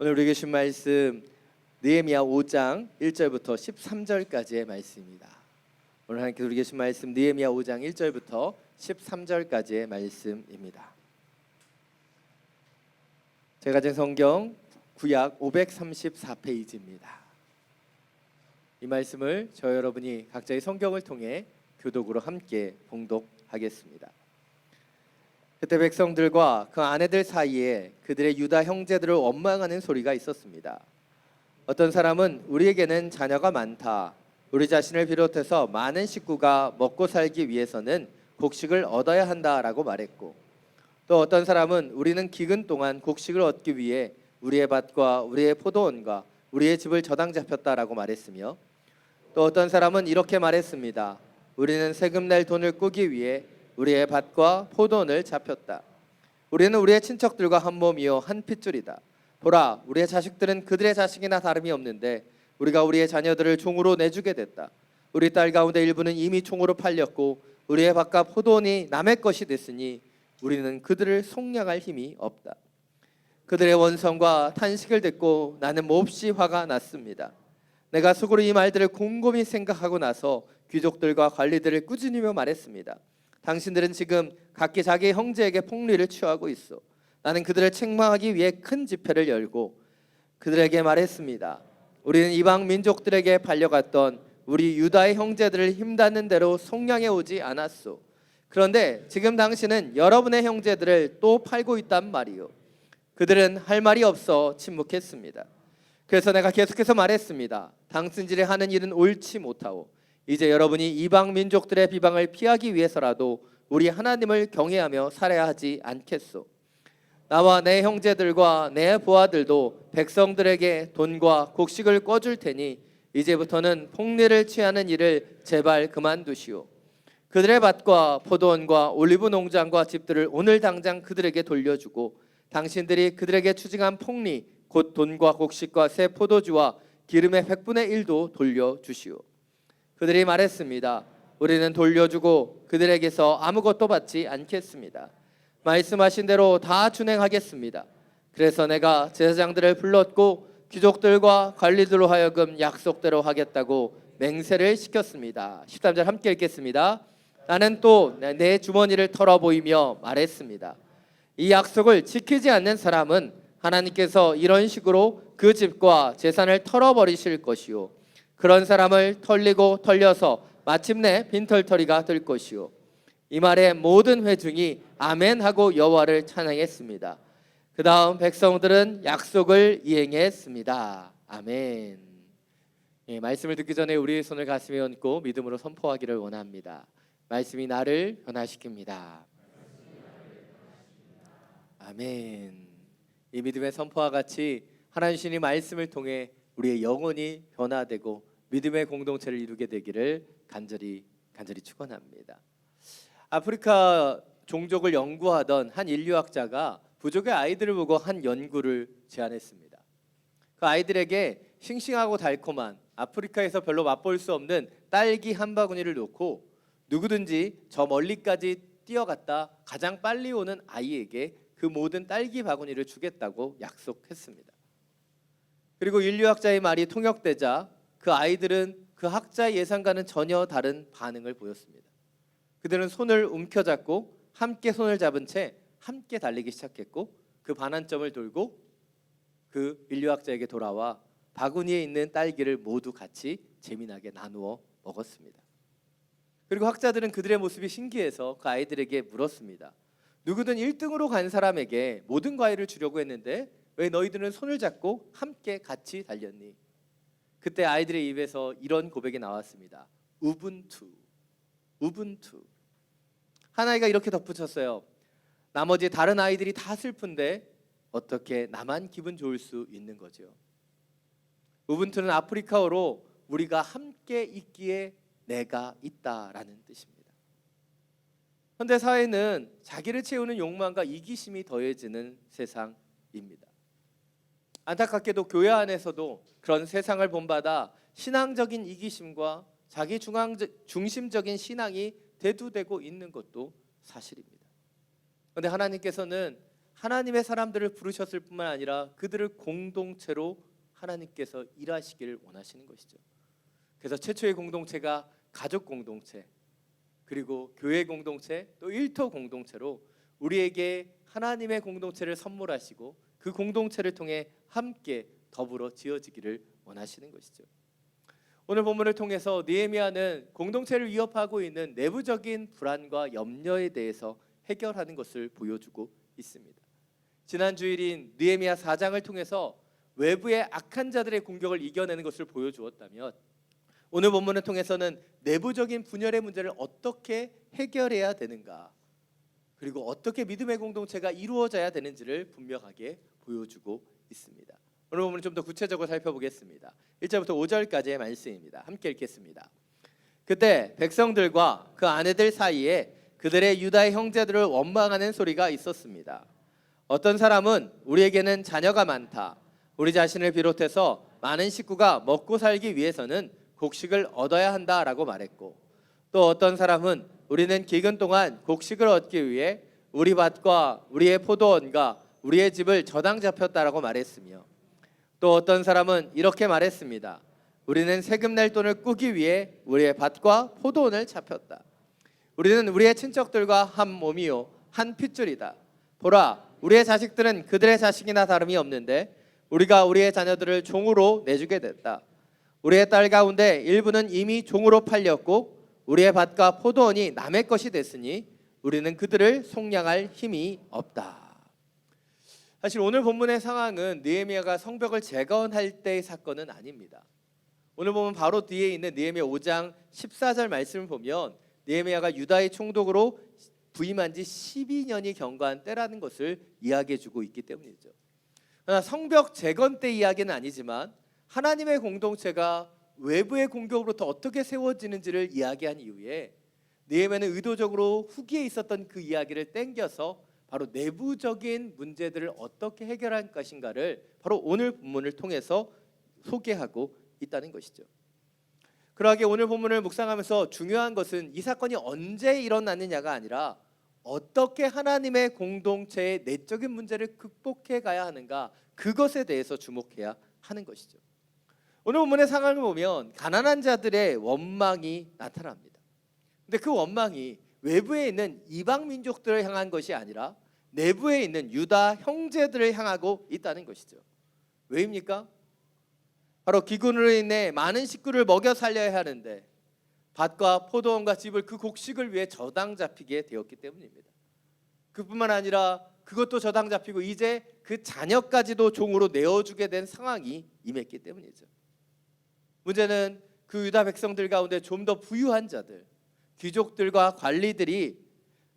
오늘 우리 계신 말씀 느헤미야 5장 1절부터 13절까지의 말씀입니다. 오늘 하나님께서 우리 계신 말씀 느헤미야 5장 1절부터 13절까지의 말씀입니다. 제가 가진 성경 구약 534페이지입니다. 이 말씀을 저 여러분이 각자의 성경을 통해 교독으로 함께 봉독하겠습니다. 그때 백성들과 그 아내들 사이에 그들의 유다 형제들을 원망하는 소리가 있었습니다. 어떤 사람은 우리에게는 자녀가 많다. 우리 자신을 비롯해서 많은 식구가 먹고 살기 위해서는 곡식을 얻어야 한다라고 말했고, 또 어떤 사람은 우리는 기근 동안 곡식을 얻기 위해 우리의 밭과 우리의 포도원과 우리의 집을 저당 잡혔다라고 말했으며, 또 어떤 사람은 이렇게 말했습니다. 우리는 세금 낼 돈을 꾸기 위해 우리의 밭과 포도원을 잡혔다. 우리는 우리의 친척들과 한 몸이요 한 핏줄이다. 보라, 우리의 자식들은 그들의 자식이나 다름이 없는데 우리가 우리의 자녀들을 종으로 내주게 됐다. 우리 딸 가운데 일부는 이미 종으로 팔렸고 우리의 밭과 포도원이 남의 것이 됐으니 우리는 그들을 속량할 힘이 없다. 그들의 원성과 탄식을 듣고 나는 몹시 화가 났습니다. 내가 속으로 이 말들을 곰곰이 생각하고 나서 귀족들과 관리들을 꾸짖으며 말했습니다. 당신들은 지금 각기 자기 형제에게 폭리를 취하고 있어. 나는 그들을 책망하기 위해 큰 집회를 열고 그들에게 말했습니다. 우리는 이방 민족들에게 팔려갔던 우리 유다의 형제들을 힘닿는 대로 속량해 오지 않았소. 그런데 지금 당신은 여러분의 형제들을 또 팔고 있단 말이요. 그들은 할 말이 없어 침묵했습니다. 그래서 내가 계속해서 말했습니다. 당신들이 하는 일은 옳지 못하오. 이제 여러분이 이방 민족들의 비방을 피하기 위해서라도 우리 하나님을 경외하며 살아야 하지 않겠소. 나와 내 형제들과 내 부하들도 백성들에게 돈과 곡식을 꿔줄 테니 이제부터는 폭리를 취하는 일을 제발 그만두시오. 그들의 밭과 포도원과 올리브 농장과 집들을 오늘 당장 그들에게 돌려주고 당신들이 그들에게 추징한 폭리 곧 돈과 곡식과 새 포도주와 기름의 100분의 1도 돌려주시오. 그들이 말했습니다. 우리는 돌려주고 그들에게서 아무것도 받지 않겠습니다. 말씀하신 대로 다 준행하겠습니다. 그래서 내가 제사장들을 불렀고 귀족들과 관리들로 하여금 약속대로 하겠다고 맹세를 시켰습니다. 13절 함께 읽겠습니다. 나는 또 내 주머니를 털어보이며 말했습니다. 이 약속을 지키지 않는 사람은 하나님께서 이런 식으로 그 집과 재산을 털어버리실 것이요 그런 사람을 털리고 털려서 마침내 빈털터리가 될 것이요. 이 말에 모든 회중이 아멘하고 여호와를 찬양했습니다. 그 다음 백성들은 약속을 이행했습니다. 아멘. 말씀을 듣기 전에 우리의 손을 가슴에 얹고 믿음으로 선포하기를 원합니다. 말씀이 나를 변화시킵니다. 아멘. 이 믿음의 선포와 같이 하나님 신이 말씀을 통해 우리의 영혼이 변화되고 믿음의 공동체를 이루게 되기를 간절히 축원합니다. 아프리카 종족을 연구하던 한 인류학자가 부족의 아이들을 보고 한 연구를 제안했습니다. 그 아이들에게 싱싱하고 달콤한 아프리카에서 별로 맛볼 수 없는 딸기 한 바구니를 놓고 누구든지 저 멀리까지 뛰어갔다 가장 빨리 오는 아이에게 그 모든 딸기 바구니를 주겠다고 약속했습니다. 그리고 인류학자의 말이 통역되자 그 아이들은 그 학자의 예상과는 전혀 다른 반응을 보였습니다. 그들은 손을 움켜잡고 함께 손을 잡은 채 함께 달리기 시작했고 그 반환점을 돌고 그 인류학자에게 돌아와 바구니에 있는 딸기를 모두 같이 재미나게 나누어 먹었습니다. 그리고 학자들은 그들의 모습이 신기해서 그 아이들에게 물었습니다. 누구든 1등으로 간 사람에게 모든 과일을 주려고 했는데 왜 너희들은 손을 잡고 함께 같이 달렸니? 그때 아이들의 입에서 이런 고백이 나왔습니다. 우분투. 한 아이가 이렇게 덧붙였어요. 나머지 다른 아이들이 다 슬픈데 어떻게 나만 기분 좋을 수 있는 거죠? 우분투는 아프리카어로 우리가 함께 있기에 내가 있다라는 뜻입니다. 현대 사회는 자기를 채우는 욕망과 이기심이 더해지는 세상입니다. 안타깝게도 교회 안에서도 그런 세상을 본받아 신앙적인 이기심과 자기 중심적인 신앙이 대두되고 있는 것도 사실입니다. 그런데 하나님께서는 하나님의 사람들을 부르셨을 뿐만 아니라 그들을 공동체로 하나님께서 일하시기를 원하시는 것이죠. 그래서 최초의 공동체가 가족 공동체, 그리고 교회 공동체, 또 일터 공동체로 우리에게 하나님의 공동체를 선물하시고 그 공동체를 통해 함께 더불어 지어지기를 원하시는 것이죠. 오늘 본문을 통해서 느헤미야는 공동체를 위협하고 있는 내부적인 불안과 염려에 대해서 해결하는 것을 보여주고 있습니다. 지난 주일인 느헤미야 4장을 통해서 외부의 악한 자들의 공격을 이겨내는 것을 보여주었다면, 오늘 본문을 통해서는 내부적인 분열의 문제를 어떻게 해결해야 되는가, 그리고 어떻게 믿음의 공동체가 이루어져야 되는지를 분명하게 보여주고 있습니다. 오늘 본문을 좀 더 구체적으로 살펴보겠습니다. 1절부터 5절까지의 말씀입니다. 함께 읽겠습니다. 그때 백성들과 그 아내들 사이에 그들의 유다의 형제들을 원망하는 소리가 있었습니다. 어떤 사람은 우리에게는 자녀가 많다, 우리 자신을 비롯해서 많은 식구가 먹고 살기 위해서는 곡식을 얻어야 한다라고 말했고, 또 어떤 사람은 우리는 기근 동안 곡식을 얻기 위해 우리 밭과 우리의 포도원과 우리의 집을 저당 잡혔다라고 말했으며, 또 어떤 사람은 이렇게 말했습니다. 우리는 세금 낼 돈을 꾸기 위해 우리의 밭과 포도원을 잡혔다. 우리는 우리의 친척들과 한 몸이요 한 핏줄이다. 보라, 우리의 자식들은 그들의 자식이나 다름이 없는데 우리가 우리의 자녀들을 종으로 내주게 됐다. 우리의 딸 가운데 일부는 이미 종으로 팔렸고 우리의 밭과 포도원이 남의 것이 됐으니 우리는 그들을 속량할 힘이 없다. 사실 오늘 본문의 상황은 느헤미야가 성벽을 재건할 때의 사건은 아닙니다. 오늘 보면 바로 뒤에 있는 느헤미야 5장 14절 말씀을 보면 느헤미야가 유다의 총독으로 부임한 지 12년이 경과한 때라는 것을 이야기해주고 있기 때문이죠. 그러나 성벽 재건 때 이야기는 아니지만 하나님의 공동체가 외부의 공격으로부터 어떻게 세워지는지를 이야기한 이후에 느헤미야는 의도적으로 후기에 있었던 그 이야기를 땡겨서 바로 내부적인 문제들을 어떻게 해결할 것인가를 바로 오늘 본문을 통해서 소개하고 있다는 것이죠. 그러하게 오늘 본문을 묵상하면서 중요한 것은 이 사건이 언제 일어났느냐가 아니라 어떻게 하나님의 공동체의 내적인 문제를 극복해 가야 하는가, 그것에 대해서 주목해야 하는 것이죠. 오늘 본문의 상황을 보면 가난한 자들의 원망이 나타납니다. 근데 그 원망이 외부에 있는 이방 민족들을 향한 것이 아니라 내부에 있는 유다 형제들을 향하고 있다는 것이죠. 왜입니까? 바로 기근으로 인해 많은 식구를 먹여 살려야 하는데 밭과 포도원과 집을 그 곡식을 위해 저당 잡히게 되었기 때문입니다. 그뿐만 아니라 그것도 저당 잡히고 이제 그 자녀까지도 종으로 내어주게 된 상황이 임했기 때문이죠. 문제는 그 유다 백성들 가운데 좀 더 부유한 자들, 귀족들과 관리들이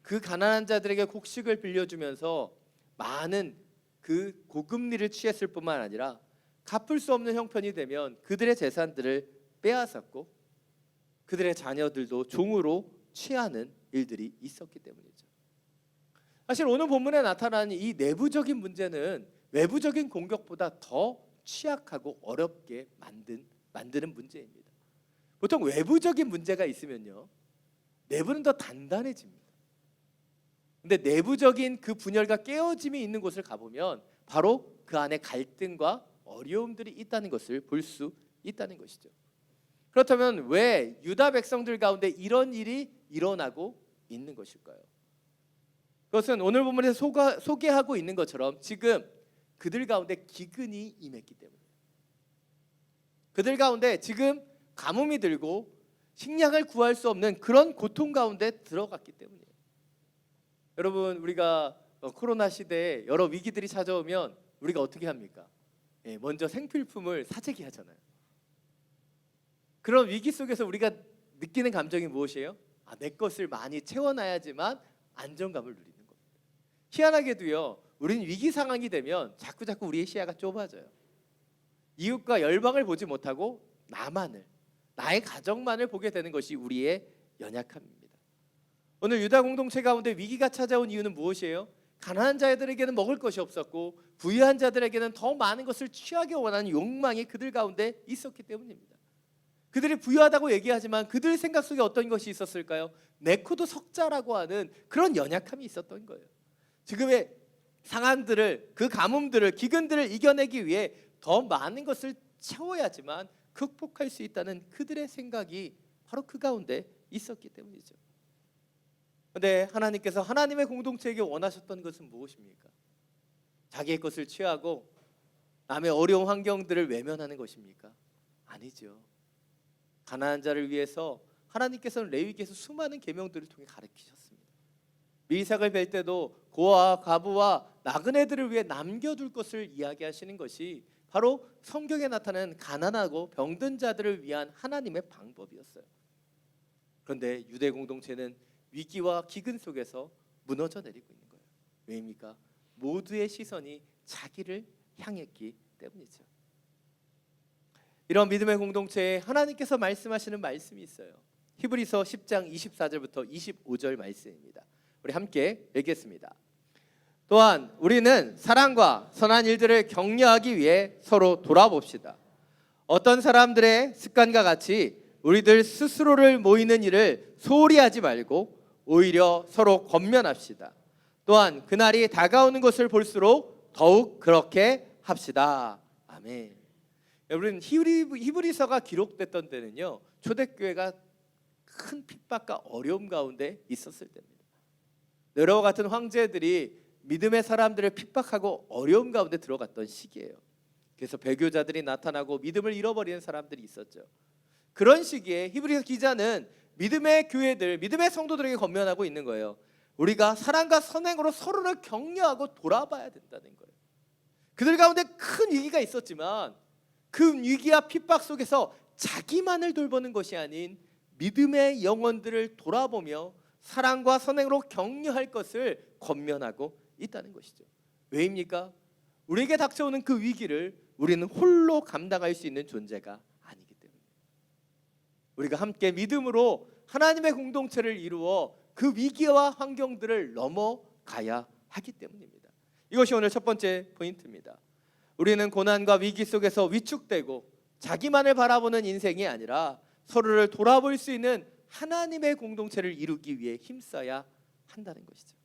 그 가난한 자들에게 곡식을 빌려주면서 많은 그 고금리를 취했을 뿐만 아니라 갚을 수 없는 형편이 되면 그들의 재산들을 빼앗았고 그들의 자녀들도 종으로 취하는 일들이 있었기 때문이죠. 사실 오늘 본문에 나타나는 이 내부적인 문제는 외부적인 공격보다 더 취약하고 어렵게 만드는 문제입니다. 보통 외부적인 문제가 있으면요, 내부는 더 단단해집니다. 근데 내부적인 그 분열과 깨어짐이 있는 곳을 가보면 바로 그 안에 갈등과 어려움들이 있다는 것을 볼 수 있다는 것이죠. 그렇다면 왜 유다 백성들 가운데 이런 일이 일어나고 있는 것일까요? 그것은 오늘 본문에서 소개하고 있는 것처럼 지금 그들 가운데 기근이 임했기 때문입니다. 그들 가운데 지금 가뭄이 들고 식량을 구할 수 없는 그런 고통 가운데 들어갔기 때문이에요. 여러분, 우리가 코로나 시대에 여러 위기들이 찾아오면 우리가 어떻게 합니까? 먼저 생필품을 사재기 하잖아요. 그런 위기 속에서 우리가 느끼는 감정이 무엇이에요? 내 것을 많이 채워놔야지만 안정감을 누리는 겁니다. 희한하게도요, 우리는 위기 상황이 되면 자꾸 우리의 시야가 좁아져요. 이웃과 열방을 보지 못하고 나의 가정만을 보게 되는 것이 우리의 연약함입니다. 오늘 유다 공동체 가운데 위기가 찾아온 이유는 무엇이에요? 가난한 자들에게는 먹을 것이 없었고 부유한 자들에게는 더 많은 것을 취하기 원하는 욕망이 그들 가운데 있었기 때문입니다. 그들이 부유하다고 얘기하지만 그들 생각 속에 어떤 것이 있었을까요? 내 코도 석자라고 하는 그런 연약함이 있었던 거예요. 지금의 상황들을, 그 가뭄들을, 기근들을 이겨내기 위해 더 많은 것을 채워야지만 극복할 수 있다는 그들의 생각이 바로 그 가운데 있었기 때문이죠. 그런데 하나님께서 하나님의 공동체에게 원하셨던 것은 무엇입니까? 자기의 것을 취하고 남의 어려운 환경들을 외면하는 것입니까? 아니죠. 가난한 자를 위해서 하나님께서는 레위기에서 수많은 계명들을 통해 가르치셨습니다. 미삭을 뵐 때도 고아와 과부와 나그네들을 위해 남겨둘 것을 이야기하시는 것이 바로 성경에 나타나는 가난하고 병든 자들을 위한 하나님의 방법이었어요. 그런데 유대 공동체는 위기와 기근 속에서 무너져 내리고 있는 거예요. 왜입니까? 모두의 시선이 자기를 향했기 때문이죠. 이런 믿음의 공동체에 하나님께서 말씀하시는 말씀이 있어요. 히브리서 10장 24절부터 25절 말씀입니다. 우리 함께 읽겠습니다. 또한 우리는 사랑과 선한 일들을 격려하기 위해 서로 돌아봅시다. 어떤 사람들의 습관과 같이 우리들 스스로를 모이는 일을 소홀히 하지 말고 오히려 서로 권면합시다. 또한 그날이 다가오는 것을 볼수록 더욱 그렇게 합시다. 아멘. 여러분, 히브리서가 기록됐던 때는요, 초대교회가 큰 핍박과 어려움 가운데 있었을 때입니다. 네로와 같은 황제들이 믿음의 사람들을 핍박하고 어려움 가운데 들어갔던 시기예요. 그래서 배교자들이 나타나고 믿음을 잃어버리는 사람들이 있었죠. 그런 시기에 히브리서 기자는 믿음의 교회들, 믿음의 성도들에게 권면하고 있는 거예요. 우리가 사랑과 선행으로 서로를 격려하고 돌아봐야 된다는 거예요. 그들 가운데 큰 위기가 있었지만 그 위기와 핍박 속에서 자기만을 돌보는 것이 아닌 믿음의 영혼들을 돌아보며 사랑과 선행으로 격려할 것을 권면하고 있다는 것이죠. 왜입니까? 우리에게 닥쳐오는 그 위기를 우리는 홀로 감당할 수 있는 존재가 아니기 때문에 우리가 함께 믿음으로 하나님의 공동체를 이루어 그 위기와 환경들을 넘어가야 하기 때문입니다. 이것이 오늘 첫 번째 포인트입니다. 우리는 고난과 위기 속에서 위축되고 자기만을 바라보는 인생이 아니라 서로를 돌아볼 수 있는 하나님의 공동체를 이루기 위해 힘써야 한다는 것이죠.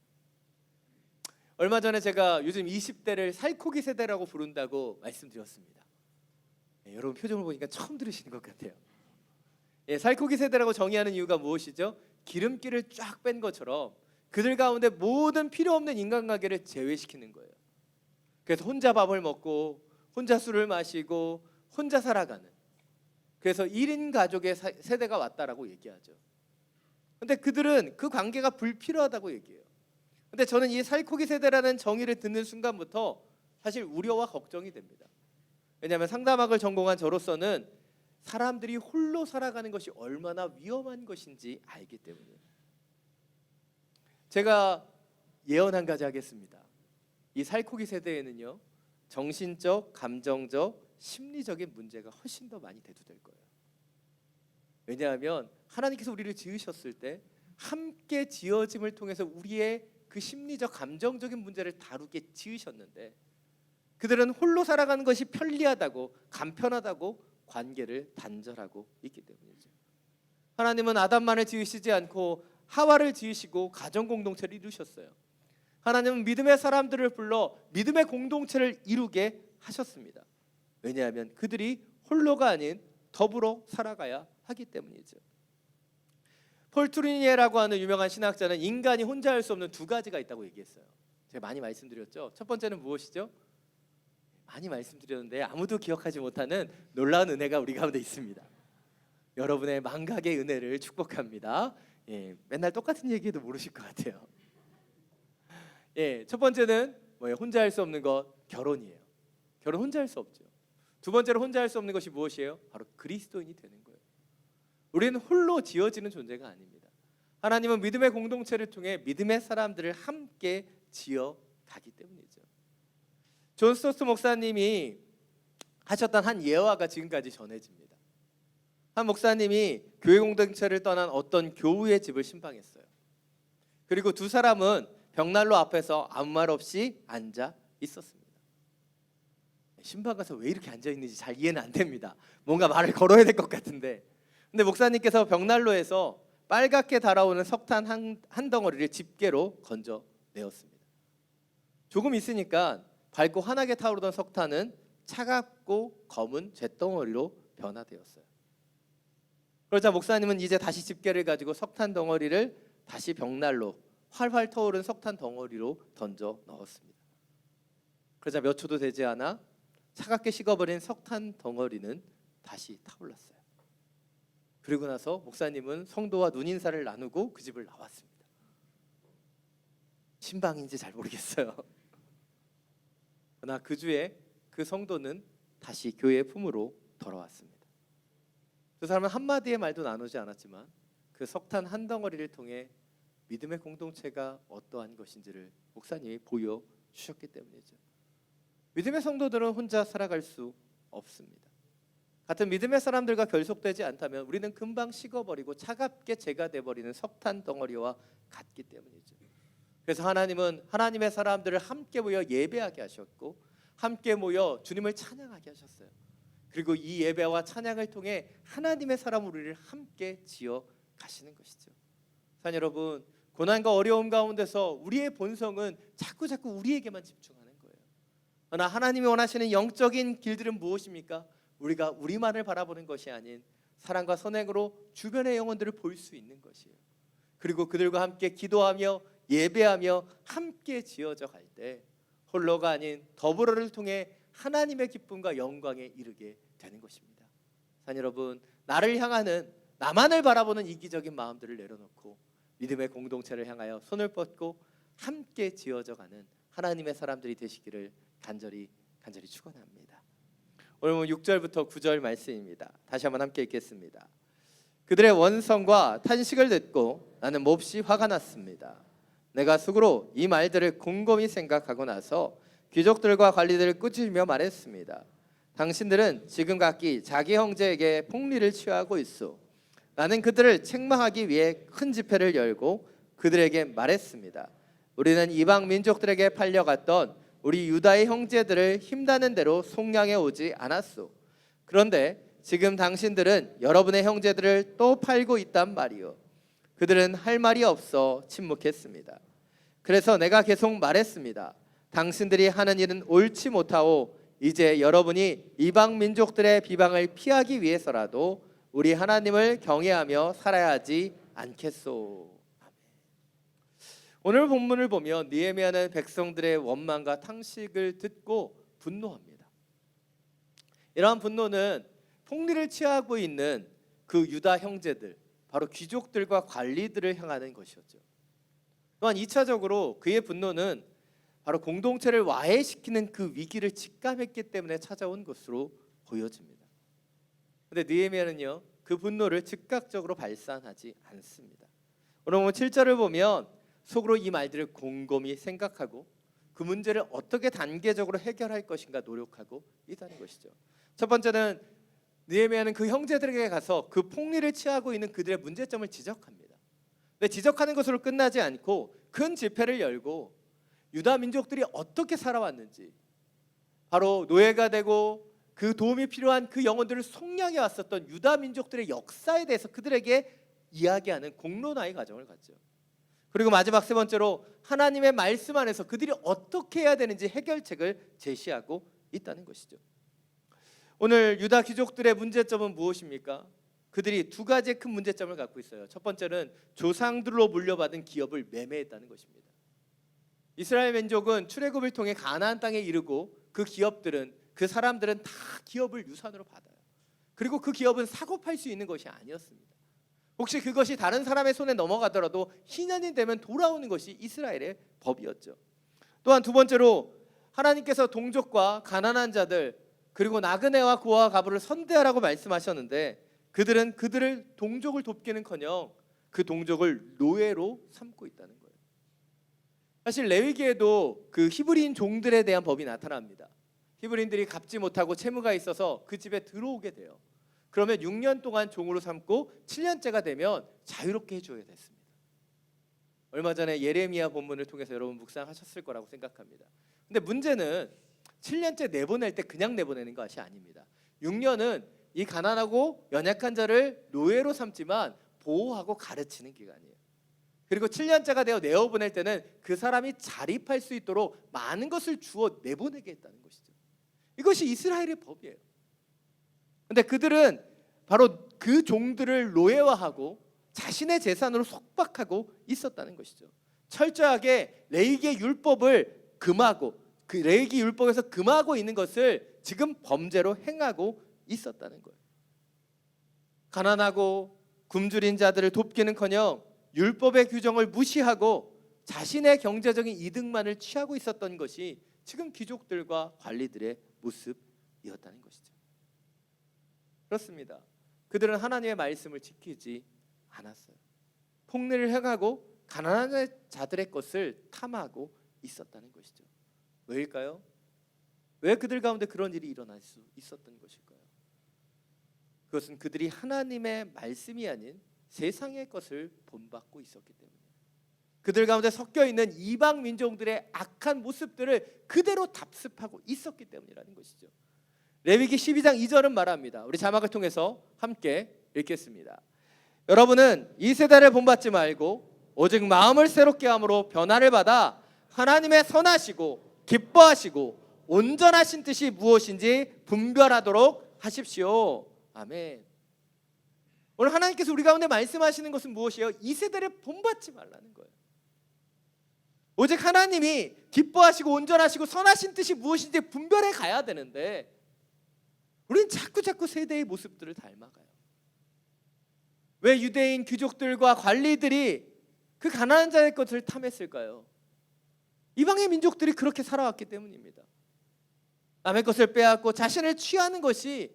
얼마 전에 제가 요즘 20대를 살코기 세대라고 부른다고 말씀드렸습니다. 여러분 표정을 보니까 처음 들으시는 것 같아요. 살코기 세대라고 정의하는 이유가 무엇이죠? 기름기를 쫙 뺀 것처럼 그들 가운데 모든 필요 없는 인간관계를 제외시키는 거예요. 그래서 혼자 밥을 먹고 혼자 술을 마시고 혼자 살아가는, 그래서 1인 가족의 세대가 왔다라고 얘기하죠. 근데 그들은 그 관계가 불필요하다고 얘기해요. 근데 저는 이 살코기 세대라는 정의를 듣는 순간부터 사실 우려와 걱정이 됩니다. 왜냐하면 상담학을 전공한 저로서는 사람들이 홀로 살아가는 것이 얼마나 위험한 것인지 알기 때문이에요. 제가 예언 한 가지 하겠습니다. 이 살코기 세대에는요, 정신적, 감정적, 심리적인 문제가 훨씬 더 많이 대두될 거예요. 왜냐하면 하나님께서 우리를 지으셨을 때 함께 지어짐을 통해서 우리의 그 심리적, 감정적인 문제를 다루게 지으셨는데 그들은 홀로 살아가는 것이 편리하다고, 간편하다고 관계를 단절하고 있기 때문이죠. 하나님은 아담만을 지으시지 않고 하와를 지으시고 가정 공동체를 이루셨어요. 하나님은 믿음의 사람들을 불러 믿음의 공동체를 이루게 하셨습니다. 왜냐하면 그들이 홀로가 아닌 더불어 살아가야 하기 때문이죠. 폴 트루니에라고 하는 유명한 신학자는 인간이 혼자 할 수 없는 두 가지가 있다고 얘기했어요. 제가 많이 말씀드렸죠. 첫 번째는 무엇이죠? 많이 말씀드렸는데 아무도 기억하지 못하는 놀라운 은혜가 우리 가운데 있습니다. 여러분의 망각의 은혜를 축복합니다. 맨날 똑같은 얘기해도 모르실 것 같아요. 첫 번째는 뭐예요? 혼자 할 수 없는 것, 결혼이에요. 결혼 혼자 할 수 없죠. 두 번째로 혼자 할 수 없는 것이 무엇이에요? 바로 그리스도인이 되는 거예요. 우리는 홀로 지어지는 존재가 아닙니다. 하나님은 믿음의 공동체를 통해 믿음의 사람들을 함께 지어 가기 때문이죠. 존 스토트 목사님이 하셨던 한 예화가 지금까지 전해집니다. 한 목사님이 교회 공동체를 떠난 어떤 교우의 집을 신방했어요. 그리고 두 사람은 벽난로 앞에서 아무 말 없이 앉아 있었습니다. 신방 가서 왜 이렇게 앉아 있는지 잘 이해는 안 됩니다. 뭔가 말을 걸어야 될 것 같은데, 근데 목사님께서 벽난로에서 빨갛게 달아오는 석탄 한 덩어리를 집게로 건져내었습니다. 조금 있으니까 밝고 환하게 타오르던 석탄은 차갑고 검은 잿덩어리로 변화되었어요. 그러자 목사님은 이제 다시 집게를 가지고 석탄 덩어리를 다시 벽난로, 활활 타오른 석탄 덩어리로 던져 넣었습니다. 그러자 몇 초도 되지 않아 차갑게 식어버린 석탄 덩어리는 다시 타올랐어요. 그리고 나서 목사님은 성도와 눈인사를 나누고 그 집을 나왔습니다. 신방인지 잘 모르겠어요. 그러나 그 주에 그 성도는 다시 교회의 품으로 돌아왔습니다. 두 사람은 한마디의 말도 나누지 않았지만 그 석탄 한 덩어리를 통해 믿음의 공동체가 어떠한 것인지를 목사님이 보여주셨기 때문이죠. 믿음의 성도들은 혼자 살아갈 수 없습니다. 같은 믿음의 사람들과 결속되지 않다면 우리는 금방 식어버리고 차갑게 재가 돼버리는 석탄 덩어리와 같기 때문이죠. 그래서 하나님은 하나님의 사람들을 함께 모여 예배하게 하셨고 함께 모여 주님을 찬양하게 하셨어요. 그리고 이 예배와 찬양을 통해 하나님의 사람 우리를 함께 지어 가시는 것이죠. 사랑 여러분, 고난과 어려움 가운데서 우리의 본성은 자꾸 우리에게만 집중하는 거예요. 그러나 하나님이 원하시는 영적인 길들은 무엇입니까? 우리가 우리만을 바라보는 것이 아닌 사랑과 선행으로 주변의 영혼들을 볼 수 있는 것이에요. 그리고 그들과 함께 기도하며 예배하며 함께 지어져 갈 때 홀로가 아닌 더불어를 통해 하나님의 기쁨과 영광에 이르게 되는 것입니다. 사랑 여러분, 나를 향하는 나만을 바라보는 이기적인 마음들을 내려놓고 믿음의 공동체를 향하여 손을 뻗고 함께 지어져 가는 하나님의 사람들이 되시기를 간절히 축원합니다. 오늘 6절부터 9절 말씀입니다. 다시 한번 함께 읽겠습니다. 그들의 원성과 탄식을 듣고 나는 몹시 화가 났습니다. 내가 속으로 이 말들을 곰곰이 생각하고 나서 귀족들과 관리들을 꾸짖으며 말했습니다. 당신들은 지금 각기 자기 형제에게 폭리를 취하고 있소. 나는 그들을 책망하기 위해 큰 집회를 열고 그들에게 말했습니다. 우리는 이방 민족들에게 팔려갔던 우리 유다의 형제들을 힘다는 대로 속량해 오지 않았소. 그런데 지금 당신들은 여러분의 형제들을 또 팔고 있단 말이요. 그들은 할 말이 없어 침묵했습니다. 그래서 내가 계속 말했습니다. 당신들이 하는 일은 옳지 못하오. 이제 여러분이 이방 민족들의 비방을 피하기 위해서라도 우리 하나님을 경외하며 살아야 하지 않겠소. 아멘. 오늘 본문을 보면 느헤미야는 백성들의 원망과 탄식을 듣고 분노합니다. 이러한 분노는 폭리를 취하고 있는 그 유다 형제들, 바로 귀족들과 관리들을 향하는 것이었죠. 또한 2차적으로 그의 분노는 바로 공동체를 와해시키는 그 위기를 직감했기 때문에 찾아온 것으로 보여집니다. 그런데 느헤미야는요, 그 분노를 즉각적으로 발산하지 않습니다. 오늘 7절을 보면 속으로 이 말들을 곰곰이 생각하고 그 문제를 어떻게 단계적으로 해결할 것인가 노력하고 있다는 것이죠. 첫 번째는 느헤미야는 그 형제들에게 가서 그 폭리를 취하고 있는 그들의 문제점을 지적합니다. 근데 지적하는 것으로 끝나지 않고 큰 집회를 열고 유다 민족들이 어떻게 살아왔는지, 바로 노예가 되고 그 도움이 필요한 그 영혼들을 속량해 왔었던 유다 민족들의 역사에 대해서 그들에게 이야기하는 공론화의 과정을 갖죠. 그리고 마지막 세 번째로 하나님의 말씀 안에서 그들이 어떻게 해야 되는지 해결책을 제시하고 있다는 것이죠. 오늘 유다 귀족들의 문제점은 무엇입니까? 그들이 두 가지의 큰 문제점을 갖고 있어요. 첫 번째는 조상들로 물려받은 기업을 매매했다는 것입니다. 이스라엘 민족은 출애굽을 통해 가나안 땅에 이르고 그 기업들은, 그 사람들은 다 기업을 유산으로 받아요. 그리고 그 기업은 사고 팔 수 있는 것이 아니었습니다. 혹시 그것이 다른 사람의 손에 넘어가더라도 희년이 되면 돌아오는 것이 이스라엘의 법이었죠. 또한 두 번째로 하나님께서 동족과 가난한 자들, 그리고 나그네와 고아와 과부를 선대하라고 말씀하셨는데 그들은 그들을 동족을 돕기는커녕 그 동족을 노예로 삼고 있다는 거예요. 사실 레위기에도 그 히브리인 종들에 대한 법이 나타납니다. 히브리인들이 갚지 못하고 채무가 있어서 그 집에 들어오게 돼요. 그러면 6년 동안 종으로 삼고 7년째가 되면 자유롭게 해줘야 됐습니다. 얼마 전에 예레미야 본문을 통해서 여러분 묵상하셨을 거라고 생각합니다. 근데 문제는 7년째 내보낼 때 그냥 내보내는 것이 아닙니다. 6년은 이 가난하고 연약한 자를 노예로 삼지만 보호하고 가르치는 기간이에요. 그리고 7년째가 되어 내어보낼 때는 그 사람이 자립할 수 있도록 많은 것을 주어 내보내게 했다는 것이죠. 이것이 이스라엘의 법이에요. 근데 그들은 바로 그 종들을 노예화하고 자신의 재산으로 속박하고 있었다는 것이죠. 철저하게 레위기의 율법을 금하고 그 레위기 율법에서 금하고 있는 것을 지금 범죄로 행하고 있었다는 거예요. 가난하고 굶주린 자들을 돕기는커녕 율법의 규정을 무시하고 자신의 경제적인 이득만을 취하고 있었던 것이 지금 귀족들과 관리들의 모습이었다는 것이죠. 그렇습니다. 그들은 하나님의 말씀을 지키지 않았어요. 폭리를 행하고 가난한 자들의 것을 탐하고 있었다는 것이죠. 왜일까요? 왜 그들 가운데 그런 일이 일어날 수 있었던 것일까요? 그것은 그들이 하나님의 말씀이 아닌 세상의 것을 본받고 있었기 때문이에요. 그들 가운데 섞여 있는 이방 민족들의 악한 모습들을 그대로 답습하고 있었기 때문이라는 것이죠. 레위기 12장 2절은 말합니다. 우리 자막을 통해서 함께 읽겠습니다. 여러분은 이 세대를 본받지 말고 오직 마음을 새롭게 함으로 변화를 받아 하나님의 선하시고 기뻐하시고 온전하신 뜻이 무엇인지 분별하도록 하십시오. 아멘. 오늘 하나님께서 우리 가운데 말씀하시는 것은 무엇이에요? 이 세대를 본받지 말라는 거예요. 오직 하나님이 기뻐하시고 온전하시고 선하신 뜻이 무엇인지 분별해 가야 되는데 우리는 자꾸 세대의 모습들을 닮아가요. 왜 유대인 귀족들과 관리들이 그 가난한 자의 것을 탐했을까요? 이방의 민족들이 그렇게 살아왔기 때문입니다. 남의 것을 빼앗고 자신을 취하는 것이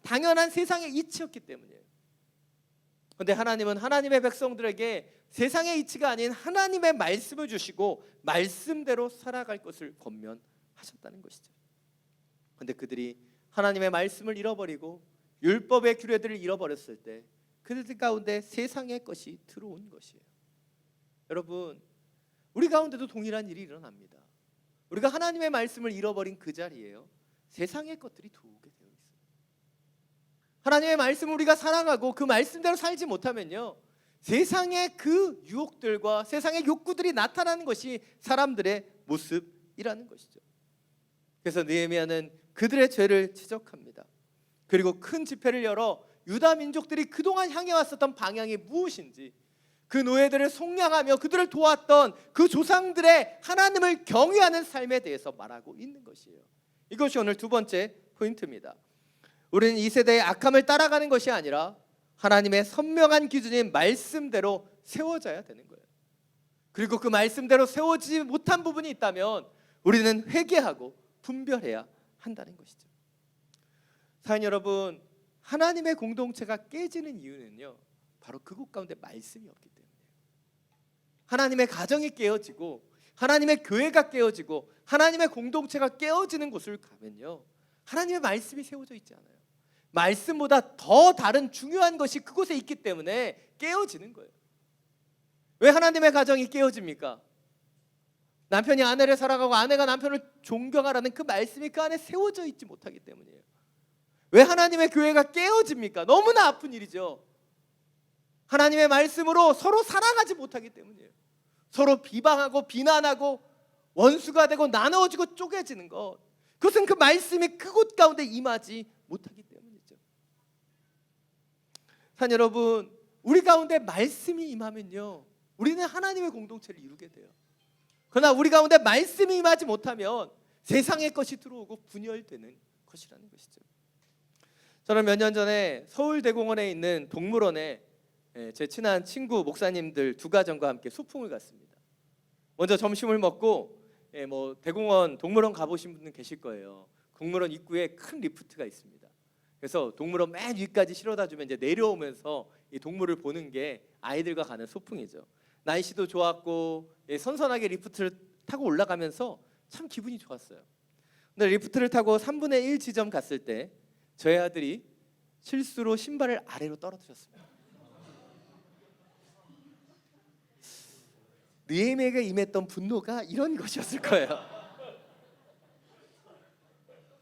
당연한 세상의 이치였기 때문이에요. 그런데 하나님은 하나님의 백성들에게 세상의 이치가 아닌 하나님의 말씀을 주시고 말씀대로 살아갈 것을 권면하셨다는 것이죠. 그런데 그들이 하나님의 말씀을 잃어버리고 율법의 규례들을 잃어버렸을 때 그들 가운데 세상의 것이 들어온 것이에요. 여러분, 우리 가운데도 동일한 일이 일어납니다. 우리가 하나님의 말씀을 잃어버린 그 자리에요, 세상의 것들이 들어오게 되어 있어요. 하나님의 말씀을 우리가 살아가고 그 말씀대로 살지 못하면요, 세상의 그 유혹들과 세상의 욕구들이 나타나는 것이 사람들의 모습이라는 것이죠. 그래서 느헤미야는 그들의 죄를 지적합니다. 그리고 큰 집회를 열어 유다 민족들이 그동안 향해 왔었던 방향이 무엇인지, 그 노예들을 속량하며 그들을 도왔던 그 조상들의 하나님을 경외하는 삶에 대해서 말하고 있는 것이에요. 이것이 오늘 두 번째 포인트입니다. 우리는 이 세대의 악함을 따라가는 것이 아니라 하나님의 선명한 기준인 말씀대로 세워져야 되는 거예요. 그리고 그 말씀대로 세워지지 못한 부분이 있다면 우리는 회개하고 분별해야 한다는 것이죠. 사연 여러분, 하나님의 공동체가 깨지는 이유는요, 바로 그곳 가운데 말씀이 없기 때문이에요. 하나님의 가정이 깨어지고 하나님의 교회가 깨어지고 하나님의 공동체가 깨어지는 곳을 가면요, 하나님의 말씀이 세워져 있지 않아요. 말씀보다 더 다른 중요한 것이 그곳에 있기 때문에 깨어지는 거예요. 왜 하나님의 가정이 깨어집니까? 남편이 아내를 사랑하고 아내가 남편을 존경하라는 그 말씀이 그 안에 세워져 있지 못하기 때문이에요. 왜 하나님의 교회가 깨어집니까? 너무나 아픈 일이죠. 하나님의 말씀으로 서로 살아가지 못하기 때문이에요. 서로 비방하고 비난하고 원수가 되고 나누어지고 쪼개지는 것, 그것은 그 말씀이 그곳 가운데 임하지 못하기 때문이죠. 산 여러분, 우리 가운데 말씀이 임하면요, 우리는 하나님의 공동체를 이루게 돼요. 그러나 우리 가운데 말씀이 임하지 못하면 세상의 것이 들어오고 분열되는 것이라는 것이죠. 저는 몇 년 전에 서울대공원에 있는 동물원에 제 친한 친구 목사님들 두 가정과 함께 소풍을 갔습니다. 먼저 점심을 먹고 대공원 동물원 가보신 분들 계실 거예요. 동물원 입구에 큰 리프트가 있습니다. 그래서 동물원 맨 위까지 실어다 주면 이제 내려오면서 이 동물을 보는 게 아이들과 가는 소풍이죠. 날씨도 좋았고 선선하게 리프트를 타고 올라가면서 참 기분이 좋았어요. 근데 리프트를 타고 3분의 1 지점 갔을 때 저희 아들이 실수로 신발을 아래로 떨어뜨렸습니다. 느헤미야에게 임했던 분노가 이런 것이었을 거예요.